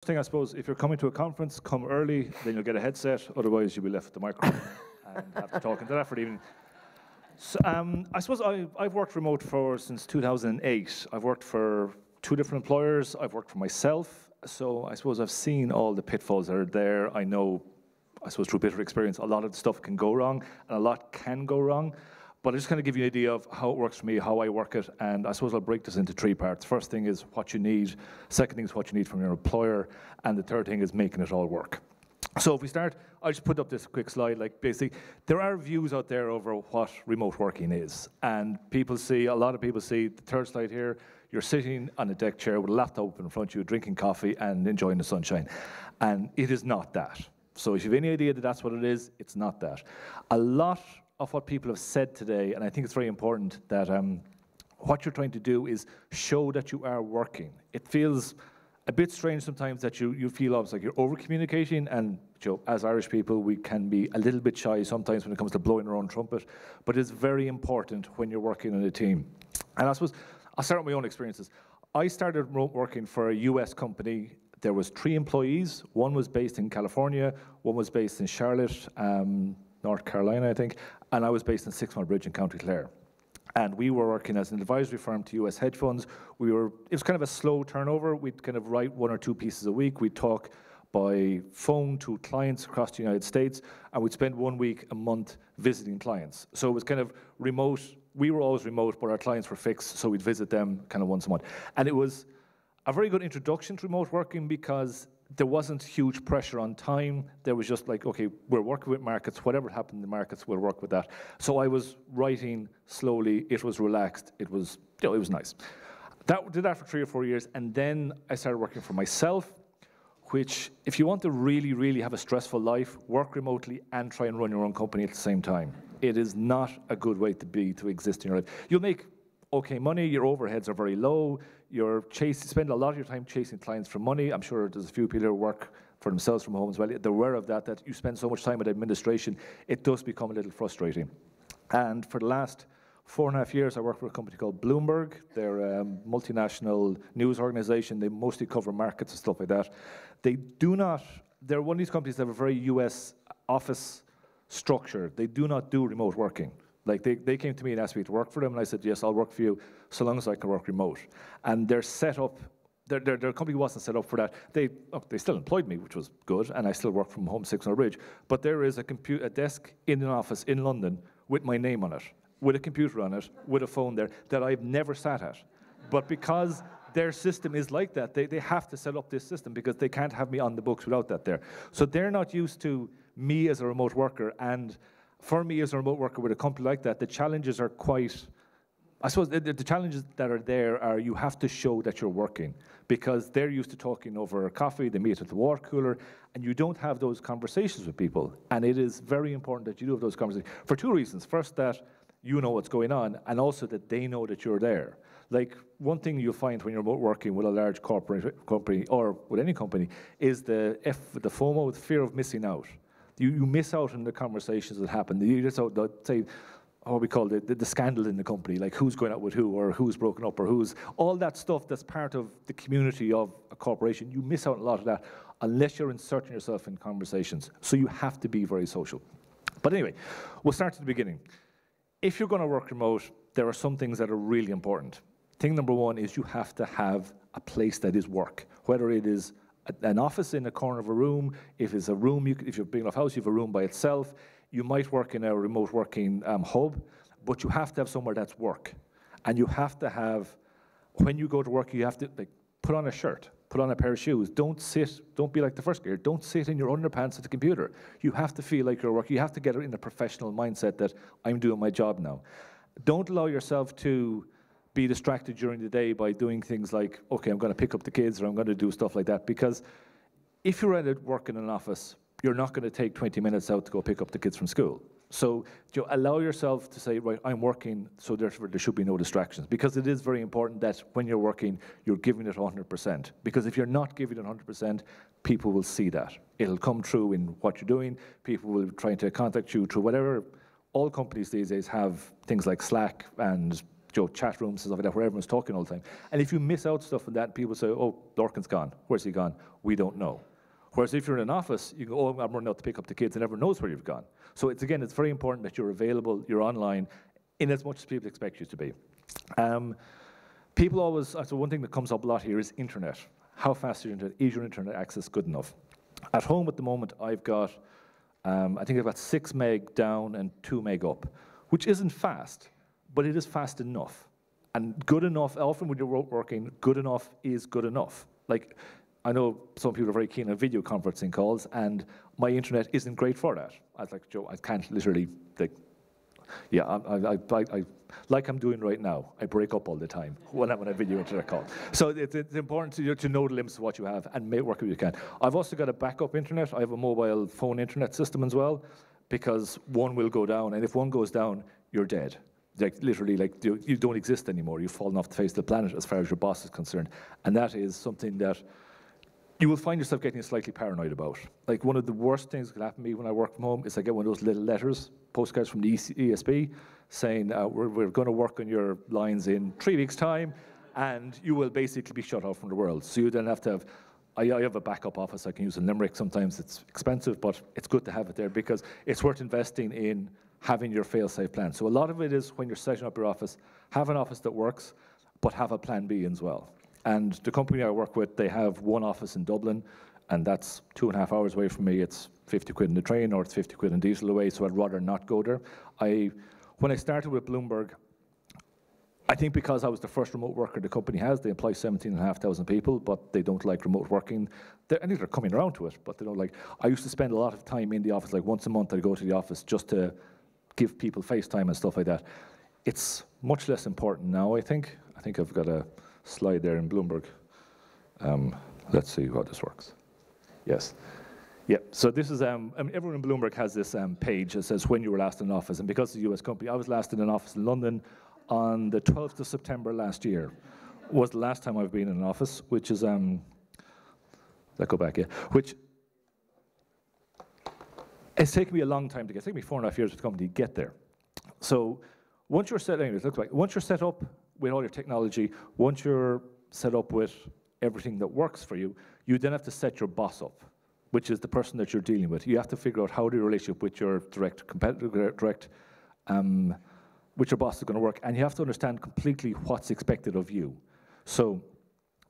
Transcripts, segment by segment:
thing, I suppose, if you're coming to a conference, come early, then you'll get a headset, otherwise you'll be left with the microphone and have to talk into that for the evening. So, I suppose I've worked remote since 2008. I've worked for 2 different employers. I've worked for myself. So I suppose I've seen all the pitfalls that are there. I know, I suppose through bitter experience, a lot of the stuff can go wrong, and a lot can go wrong. But I just kind of give you an idea of how it works for me, how I work it, and I suppose I'll break this into 3 parts. First thing is what you need, second thing is what you need from your employer, and the third thing is making it all work. So if we start, I'll just put up this quick slide, like basically, there are views out there over what remote working is, and a lot of people see the third slide here, you're sitting on a deck chair with a laptop in front of you, drinking coffee and enjoying the sunshine, and it is not that. So if you have any idea that that's what it is, it's not that. A lot of what people have said today, and I think it's very important that what you're trying to do is show that you are working. It feels a bit strange sometimes that you feel almost like you're over-communicating, and as Irish people, we can be a little bit shy sometimes when it comes to blowing our own trumpet, but it's very important when you're working in a team. And I suppose I'll start with my own experiences. I started remote working for a US company. There was 3 employees. One was based in California, one was based in Charlotte, North Carolina, I think, and I was based in Six Mile Bridge in County Clare. And we were working as an advisory firm to US hedge funds. It was kind of a slow turnover. We'd kind of write 1 or 2 pieces a week. We'd talk by phone to clients across the United States, and we'd spend 1 week a month visiting clients. So it was kind of remote. We were always remote, but our clients were fixed, so we'd visit them kind of once a month. And it was a very good introduction to remote working because there wasn't huge pressure on time. There was just like, okay, we're working with markets. Whatever happened in the markets, we'll work with that. So I was writing slowly. It was relaxed. It was nice. Did that for 3 or 4 years, and then I started working for myself, which, if you want to really, really have a stressful life, work remotely and try and run your own company at the same time. It is not a good way to exist in your life. You'll make okay money, your overheads are very low, spend a lot of your time chasing clients for money. I'm sure there's a few people who work for themselves from home as well. They're aware of that you spend so much time with administration, it does become a little frustrating. And for the last 4.5 years, I work for a company called Bloomberg. They're a multinational news organization. They mostly cover markets and stuff like that. They're one of these companies that have a very US office structure. They do not do remote working. Like they came to me and asked me to work for them, and I said, yes, I'll work for you so long as I can work remote. And their setup, their company wasn't set up for that. They still employed me, which was good, and I still work from home, Six Mile Bridge. But there is a desk in an office in London with my name on it, with a computer on it, with a phone there, that I've never sat at. But because their system is like that, they have to set up this system because they can't have me on the books without that there. So they're not used to me as a remote worker, and for me as a remote worker with a company like that, the challenges are quite, I suppose the challenges that are there are you have to show that you're working because they're used to talking over coffee, they meet at the water cooler, and you don't have those conversations with people. And it is very important that you do have those conversations for 2 reasons. First, that you know what's going on, and also that they know that you're there. Like, one thing you'll find when you're remote working with a large corporate company or with any company is the FOMO, the fear of missing out. You miss out on the conversations that happen. You just say, what we call the scandal in the company, like who's going out with who, or who's broken up, or all that stuff that's part of the community of a corporation. You miss out on a lot of that unless you're inserting yourself in conversations. So you have to be very social. But anyway, we'll start at the beginning. If you're going to work remote, there are some things that are really important. Thing number 1 is you have to have a place that is work, whether it is an office in a corner of a room. If it's a room, if you're big enough house, you have a room by itself. You might work in a remote working hub, but you have to have somewhere that's work. And you have to have, when you go to work, you have to put on a shirt, put on a pair of shoes. Don't be like the first gear. Don't sit in your underpants at the computer. You have to feel like you're working. You have to get in a professional mindset that I'm doing my job now. Don't allow yourself to be distracted during the day by doing things like, okay, I'm going to pick up the kids, or I'm going to do stuff like that. Because if you're at work in an office, you're not going to take 20 minutes out to go pick up the kids from school. So allow yourself to say, right, I'm working, so therefore there should be no distractions. Because it is very important that when you're working, you're giving it 100%. Because if you're not giving it 100%, people will see that. It'll come through in what you're doing. People will try to contact you through whatever. All companies these days have things like Slack and chat rooms and stuff like that, where everyone's talking all the time. And if you miss out stuff on that, people say, oh, Lorcan's gone. Where's he gone? We don't know. Whereas if you're in an office, you go, oh, I'm running out to pick up the kids, and everyone knows where you've gone. So it's very important that you're available, you're online, in as much as people expect you to be. People always, so one thing that comes up a lot here is internet. How fast is your internet? Is your internet access good enough? At home at the moment, I've got, I think I've got 6 meg down and 2 meg up, which isn't fast, but it is fast enough. And good enough, often when you're working, good enough is good enough. Like, I know some people are very keen on video conferencing calls, and my internet isn't great for that. I was like, Joe, I can't literally, like, yeah, I like I'm doing right now. I break up all the time when I'm on a video internet call. So it's important to know the limits of what you have and make work if you can. I've also got a backup internet. I have a mobile phone internet system as well, because one will go down, and if one goes down, you're dead. Like literally, like you don't exist anymore. You've fallen off the face of the planet as far as your boss is concerned, and that is something that you will find yourself getting slightly paranoid about. Like one of the worst things that can happen to me when I work from home is I get one of those little letters, postcards from the ESB, saying we're going to work on your lines in 3 weeks' time, and you will basically be shut off from the world. So you then have to have, I have a backup office I can use in Limerick. Sometimes it's expensive, but it's good to have it there because it's worth investing in having your fail-safe plan. So a lot of it is when you're setting up your office, have an office that works, but have a plan B as well. And the company I work with, they have one office in Dublin, and that's 2.5 hours away from me. It's 50 quid in the train, or it's 50 quid in diesel away, so I'd rather not go there. When I started with Bloomberg, I think because I was the first remote worker the company has, they employ 17,500 people, but they don't like remote working. I think they're coming around to it, but they don't like. I used to spend a lot of time in the office, like once a month I'd go to the office just to give people FaceTime and stuff like that. It's much less important now, I think. I think I've got a slide there in Bloomberg. Let's see how this works. Yes. Yeah, so this is, everyone in Bloomberg has this page that says when you were last in office, and because it's a US company, I was last in an office in London on the 12th of September last year. Was the last time I've been in an office, which is, let's go back, yeah, which, it's taken me a long time to get, it's taken me 4.5 years with the company to get there. So once you're set, anyways, looks like, once you're set up with all your technology, once you're set up with everything that works for you, you then have to set your boss up, which is the person that you're dealing with. You have to figure out how the relationship with your direct competitor, with your boss is going to work, and you have to understand completely what's expected of you. So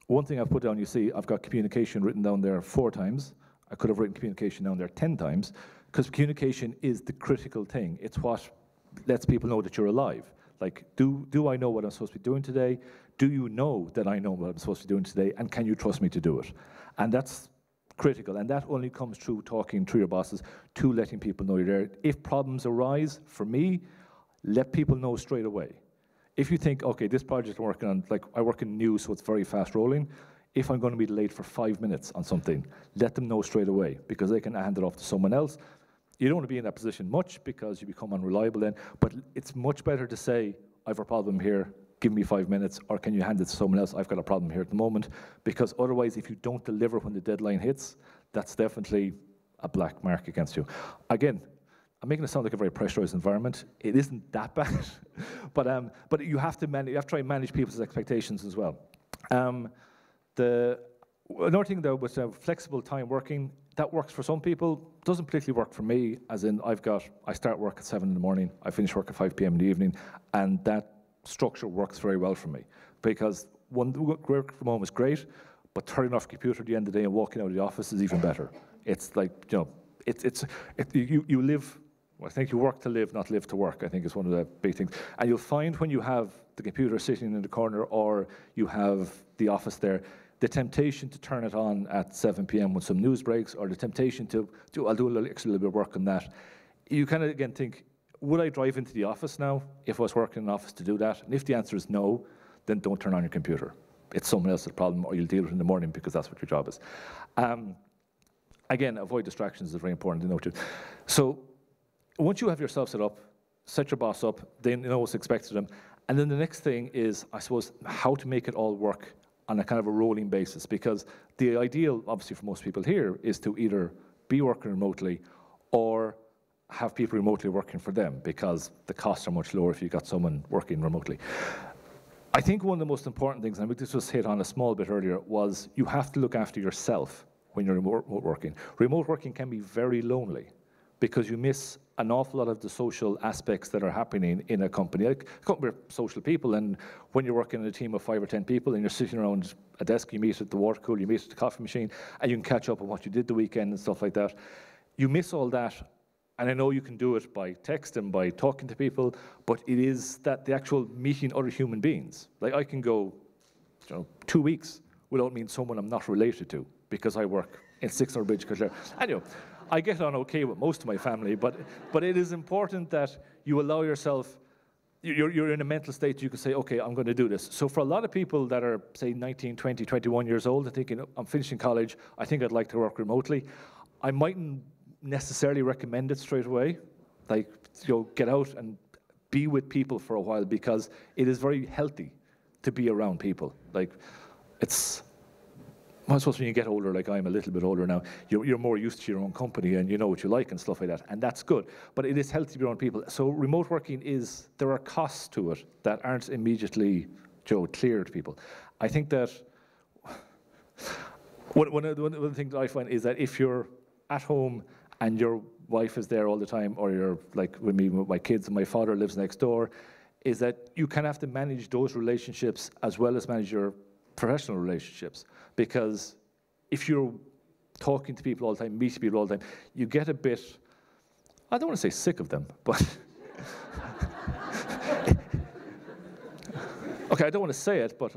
one thing I've put down, you see, I've got communication written down there 4 times. I could have written communication down there 10 times, because communication is the critical thing. It's what lets people know that you're alive. Like, do I know what I'm supposed to be doing today? Do you know that I know what I'm supposed to be doing today? And can you trust me to do it? And that's critical. And that only comes through talking to your bosses, to letting people know you're there. If problems arise, for me, let people know straight away. If you think, okay, this project I'm working on, like I work in news, so it's very fast rolling. If I'm going to be delayed for 5 minutes on something, let them know straight away, because they can hand it off to someone else. You don't want to be in that position much because you become unreliable then, but it's much better to say, I have a problem here, give me 5 minutes, or can you hand it to someone else? I've got a problem here at the moment, because otherwise if you don't deliver when the deadline hits, that's definitely a black mark against you. Again, I'm making it sound like a very pressurized environment. It isn't that bad, but you have to try and manage people's expectations as well. Another thing though was flexible time working. That works for some people, doesn't particularly work for me, as in I start work at 7 in the morning, I finish work at 5 p.m. in the evening, and that structure works very well for me, because work from home is great, but turning off the computer at the end of the day and walking out of the office is even better. It's like, you know, you live, I think you work to live, not live to work, I think is one of the big things. And you'll find when you have the computer sitting in the corner or you have the office there, the temptation to turn it on at 7 p.m. when some news breaks, or the temptation I'll do a little bit of work on that. You kind of, again, think, would I drive into the office now if I was working in an office to do that? And if the answer is no, then don't turn on your computer. It's someone else's problem, or you'll deal with it in the morning because that's what your job is. Again, avoid distractions is very important to note too. So once you have yourself set up, set your boss up, then you know what's expected of them. And then the next thing is, I suppose, how to make it all work on a kind of a rolling basis, because the ideal, obviously for most people here, is to either be working remotely or have people remotely working for them, because the costs are much lower if you've got someone working remotely. I think one of the most important things, and I think this was hit on a small bit earlier, was you have to look after yourself when you're remote working. Remote working can be very lonely because you miss an awful lot of the social aspects that are happening in a company. Like, we're social people, and when you're working in a team of 5 or 10 people and you're sitting around a desk, you meet at the water cooler, you meet at the coffee machine, and you can catch up on what you did the weekend and stuff like that. You miss all that. And I know you can do it by text and by talking to people, but it is that the actual meeting other human beings. Like, I can go 2 weeks without meeting someone I'm not related to because I work in 600 Bridge. Anyway, I get on okay with most of my family, but it is important that you allow yourself, you're in a mental state you can say, okay, I'm going to do this. So for a lot of people that are, say, 19, 20, 21 years old, and thinking, I'm finishing college, I think I'd like to work remotely, I mightn't necessarily recommend it straight away. Like, get out and be with people for a while, because it is very healthy to be around people. Like, I suppose when you get older, like I'm a little bit older now, you're more used to your own company and you know what you like and stuff like that, and that's good. But it is healthy to be around people. So remote working there are costs to it that aren't immediately clear to people. I think that one of the things I find is that if you're at home and your wife is there all the time, or you're like with me, with my kids, and my father lives next door, is that you kind of have to manage those relationships as well as manage your professional relationships. Because if you're talking to people all the time, meeting people all the time, you get a bit, I don't want to say sick of them, but okay, I don't want to say it, but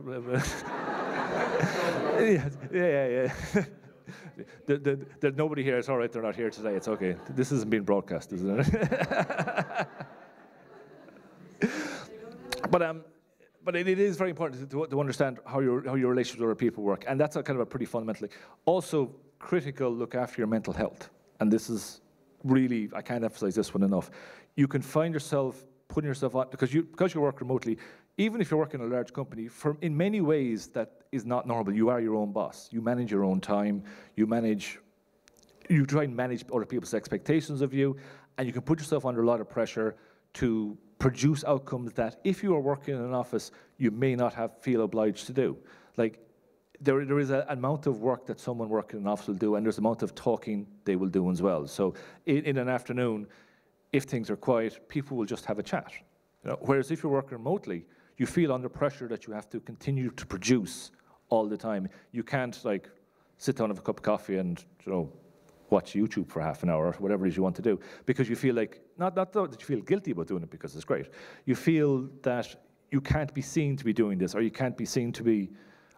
yeah. There's nobody here. It's all right. They're not here today. It's okay. This isn't being broadcast, isn't it? But it is very important to understand how your relationships with other people work, and that's a kind of a pretty fundamental thing. Also, critical. Look after your mental health, and this is really, I can't emphasize this one enough. You can find yourself putting yourself on because you work remotely. Even if you're working in a large company, in many ways that is not normal. You are your own boss. You manage your own time. You try and manage other people's expectations of you, and you can put yourself under a lot of pressure to produce outcomes that, if you are working in an office, you may not feel obliged to do. Like, there is an amount of work that someone working in an office will do, and there's an amount of talking they will do as well. So in an afternoon, if things are quiet, people will just have a chat. Whereas if you're working remotely, you feel under pressure that you have to continue to produce all the time. You can't like sit down and have a cup of coffee and watch YouTube for half an hour or whatever it is you want to do, because you feel like, not that you feel guilty about doing it because it's great. You feel that you can't be seen to be doing this, or you can't be seen to be,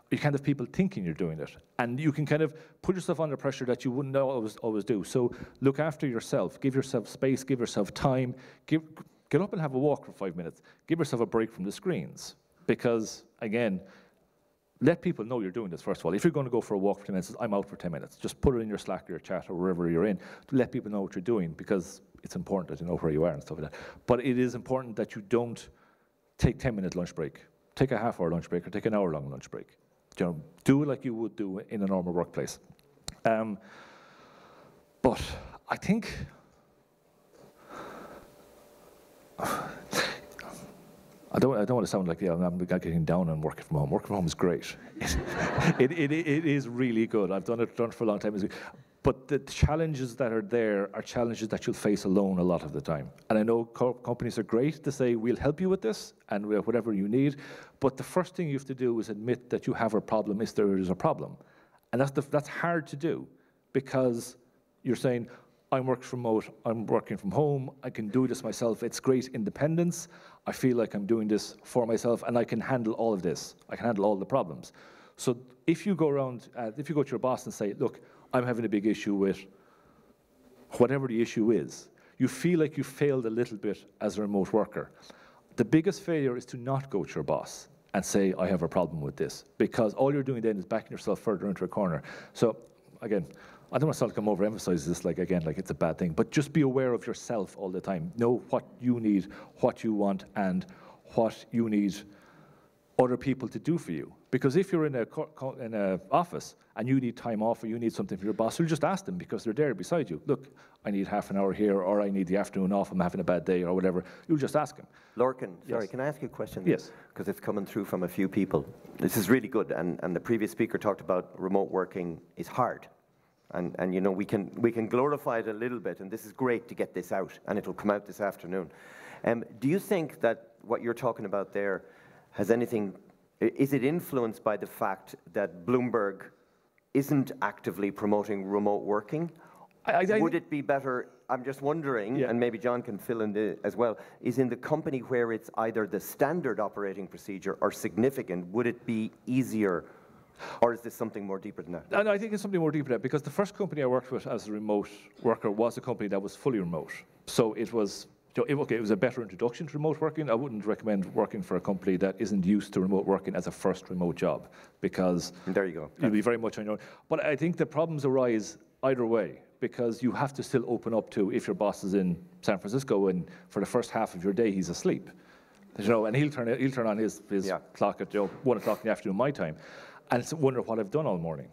you can't have people thinking you're doing it. And you can kind of put yourself under pressure that you wouldn't always do. So look after yourself, give yourself space, give yourself time, get up and have a walk for 5 minutes. Give yourself a break from the screens, because again, let people know you're doing this, first of all. If you're going to go for a walk for 10 minutes, I'm out for 10 minutes. Just put it in your Slack or your chat or wherever you're in to let people know what you're doing, because it's important that you know where you are and stuff like that. But it is important that you don't take 10-minute lunch break. Take a half-hour lunch break or take an hour-long lunch break. Do it like you would do in a normal workplace. But I think I don't want to sound like I'm getting down on working from home. Working from home is great. It is really good. I've done it for a long time. But the challenges that are there are challenges that you'll face alone a lot of the time. And I know companies are great to say, we'll help you with this and whatever you need. But the first thing you have to do is admit that you have a problem if there is a problem. And that's hard to do, because you're saying, I'm working remote, I'm working from home, I can do this myself, it's great independence, I feel like I'm doing this for myself, and I can handle all of this, I can handle all the problems. So if you go around, if you go to your boss and say, look, I'm having a big issue with whatever the issue is, you feel like you failed a little bit as a remote worker. The biggest failure is to not go to your boss and say, I have a problem with this, because all you're doing then is backing yourself further into a corner. So again, I don't want to sound like I'm overemphasizing this, like it's a bad thing, but just be aware of yourself all the time. Know what you need, what you want, and what you need other people to do for you. Because if you're in a office and you need time off or you need something from your boss, you'll just ask them because they're there beside you. Look, I need half an hour here, or I need the afternoon off, I'm having a bad day, or whatever. You'll just ask them. Lorcan, sorry, Yes. can I ask you a question? Yes. Because it's coming through from a few people. This is really good, and the previous speaker talked about remote working is hard. And you know, we can glorify it a little bit, and this is great to get this out, and it'll come out this afternoon. Do you think that what you're talking about there has anything, is it influenced by the fact that Bloomberg isn't actively promoting remote working? Would it be better, I'm just wondering, and maybe John can fill in as well, is in the company where it's either the standard operating procedure or significant, would it be easier, or is this something more deeper than that? No, I think it's something more deeper than that, because the first company I worked with as a remote worker was a company that was fully remote. So it was, it was a better introduction to remote working. I wouldn't recommend working for a company that isn't used to remote working as a first remote job, because there you go. You'll be very much on your own. But I think the problems arise either way, because you have to still open up to, if your boss is in San Francisco and for the first half of your day he's asleep, you know, and he'll turn on his clock at 1 o'clock in the afternoon my time, and it's wonder what I've done all morning.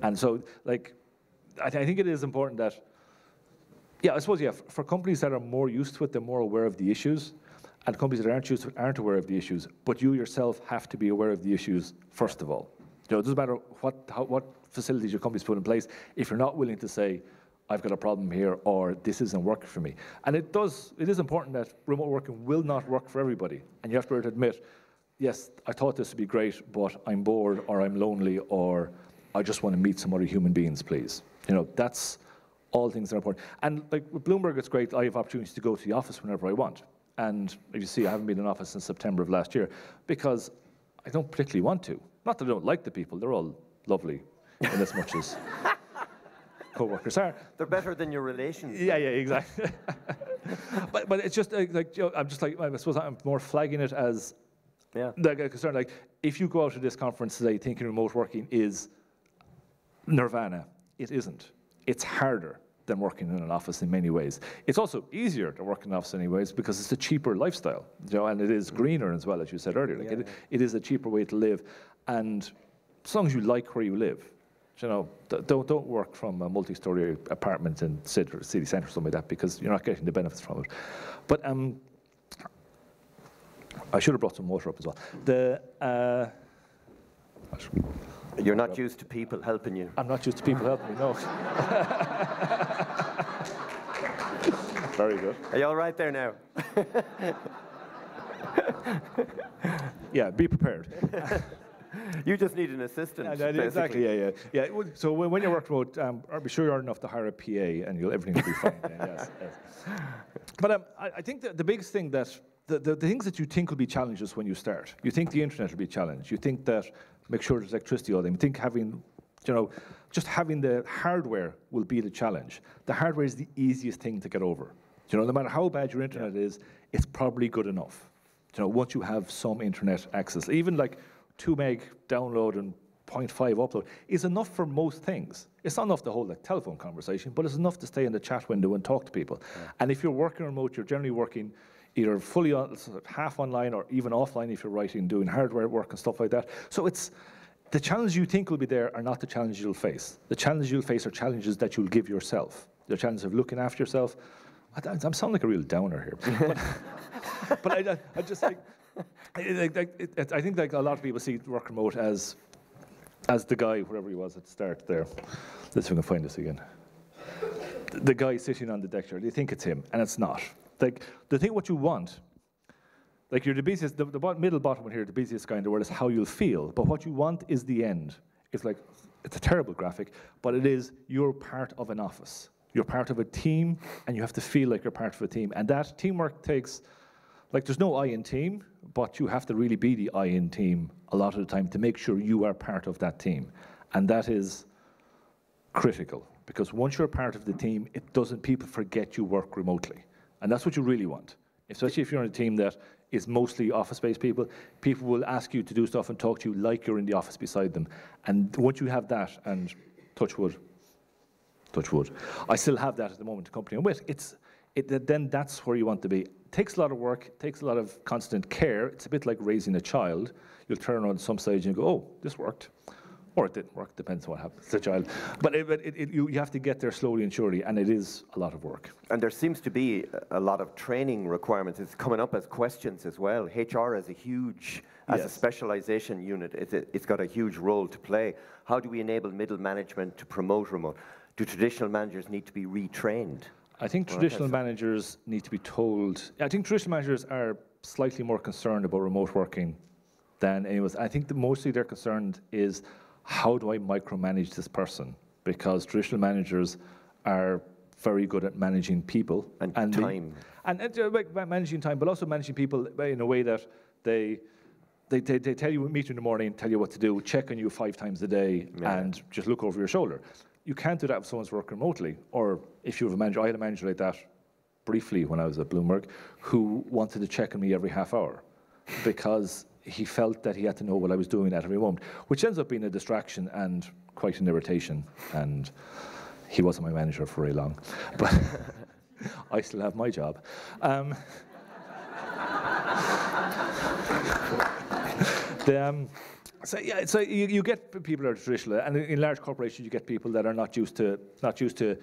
And so, like, I think it is important that, I suppose, for companies that are more used to it, they're more aware of the issues, and companies that aren't used to it aren't aware of the issues, but you yourself have to be aware of the issues first of all. You know, it doesn't matter what facilities your company's put in place if you're not willing to say, I've got a problem here, or this isn't working for me. And it is important that remote working will not work for everybody, and you have to be able to admit, yes, I thought this would be great, but I'm bored, or I'm lonely, or I just want to meet some other human beings, please. You know, that's all things that are important. And like with Bloomberg, it's great. I have opportunities to go to the office whenever I want. And if you see, I haven't been in office since September of last year because I don't particularly want to. Not that I don't like the people. They're all lovely in as much as co-workers are. They're better than your relations. Yeah, exactly. but it's just like you know, I'm just like, I suppose I'm more flagging it as like a concern. Like, if you go out to this conference today thinking remote working is nirvana, it isn't. It's harder than working in an office in many ways. It's also easier to work in an office in many ways because it's a cheaper lifestyle, you know, and it is greener as well, as you said earlier. Like it is a cheaper way to live, and as long as you like where you live, you know, don't work from a multi-story apartment in city centre or something like that, because you're not getting the benefits from it. But I should have brought some water up as well. You're not used to people helping you. I'm not used to people helping me, no. Very good. Are you all right there now? Yeah, be prepared. You just need an assistant. Exactly, yeah. So when you work remote, be sure you're enough to hire a PA, and everything will be fine. Yes. But I think that the biggest thing that the things that you think will be challenges when you start. You think the internet will be a challenge. You think that make sure there's electricity all the time. You think having, you know, just having the hardware will be the challenge. The hardware is the easiest thing to get over. You know, no matter how bad your internet is, it's probably good enough. You know, once you have some internet access, even like 2 meg download and 0.5 upload is enough for most things. It's not enough to hold a telephone conversation, but it's enough to stay in the chat window and talk to people. And if you're working remote, you're generally working either fully half online or even offline if you're writing, doing hardware work and stuff like that. So it's the challenges you think will be there are not the challenges you'll face. The challenges you'll face are challenges that you'll give yourself. The challenges of looking after yourself. I'm sounding like a real downer here. But I just like, I think like a lot of people see work remote as the guy, wherever he was at the start there. Let's see if I can find this again. The guy sitting on the deck chair. They think it's him, and it's not. Like, the thing what you want, like you're the busiest, the middle bottom one here, the busiest guy in the world is how you'll feel, but what you want is the end. It's like, it's a terrible graphic, but it is, you're part of an office. You're part of a team, and you have to feel like you're part of a team. And that teamwork takes, like there's no I in team, but you have to really be the I in team a lot of the time to make sure you are part of that team. And that is critical, because once you're part of the team, people forget you work remotely. And that's what you really want. Especially if you're on a team that is mostly office-based people, people will ask you to do stuff and talk to you like you're in the office beside them. And once you have that, and touch wood, I still have that at the moment, the company I'm with, then that's where you want to be. takes a lot of work, takes a lot of constant care. It's a bit like raising a child. You'll turn around some stage and go, oh, this worked. Or it didn't work, depends on what happens to the child. But you have to get there slowly and surely, and it is a lot of work. And there seems to be a lot of training requirements. It's coming up as questions as well. HR is a huge, as a specialization unit, it's got a huge role to play. How do we enable middle management to promote remote? Do traditional managers need to be retrained? I think traditional managers need to be told. I think traditional managers are slightly more concerned about remote working than anyone else. I think mostly they're concerned is, how do I micromanage this person? Because traditional managers are very good at managing people. And time. Managing time, but also managing people in a way that they tell you, meet you in the morning, tell you what to do, check on you 5 times a day, and just look over your shoulder. You can't do that if someone's working remotely. Or if you have a manager, I had a manager like that briefly when I was at Bloomberg, who wanted to check on me every half hour because he felt that he had to know what I was doing at every moment, which ends up being a distraction and quite an irritation. And he wasn't my manager for very long, but I still have my job. So you get people that are traditional, and in large corporations you get people that are not used to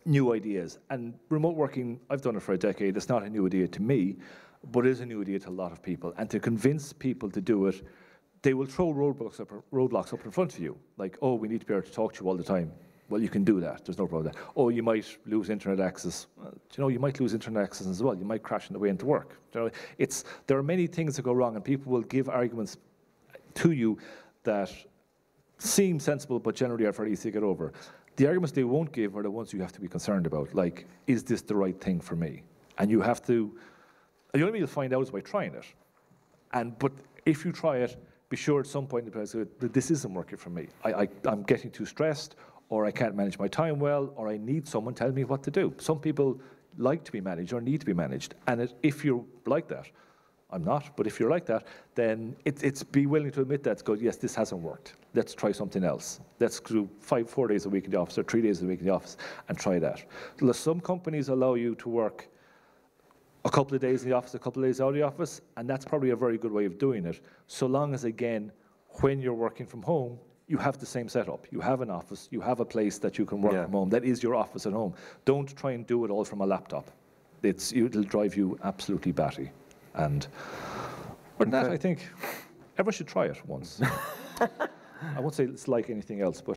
new ideas. And remote working, I've done it for a decade. It's not a new idea to me, but it is a new idea to a lot of people. And to convince people to do it, they will throw roadblocks up in front of you. Like, oh, we need to be able to talk to you all the time. Well, you can do that. There's no problem with that. Oh, you might lose internet access. You might lose internet access as well. You might crash on the way into work. There are many things that go wrong, and people will give arguments to you that seem sensible, but generally are very easy to get over. The arguments they won't give are the ones you have to be concerned about. Like, is this the right thing for me? And you have to. The only way you'll find out is by trying it. But if you try it, be sure at some point that this isn't working for me. I'm getting too stressed, or I can't manage my time well, or I need someone telling me what to do. Some people like to be managed or need to be managed. And if you're like that, I'm not, but if you're like that, then it's be willing to admit that, go, yes, this hasn't worked. Let's try something else. Let's do 4 days a week in the office or 3 days a week in the office and try that. Some companies allow you to work a couple of days in the office, a couple of days out of the office, and that's probably a very good way of doing it, so long as, again, when you're working from home, you have the same setup. You have an office, you have a place that you can work from home. That is your office at home. Don't try and do it all from a laptop. It'll drive you absolutely batty. And other than that, I think everyone should try it once. I won't say it's like anything else, but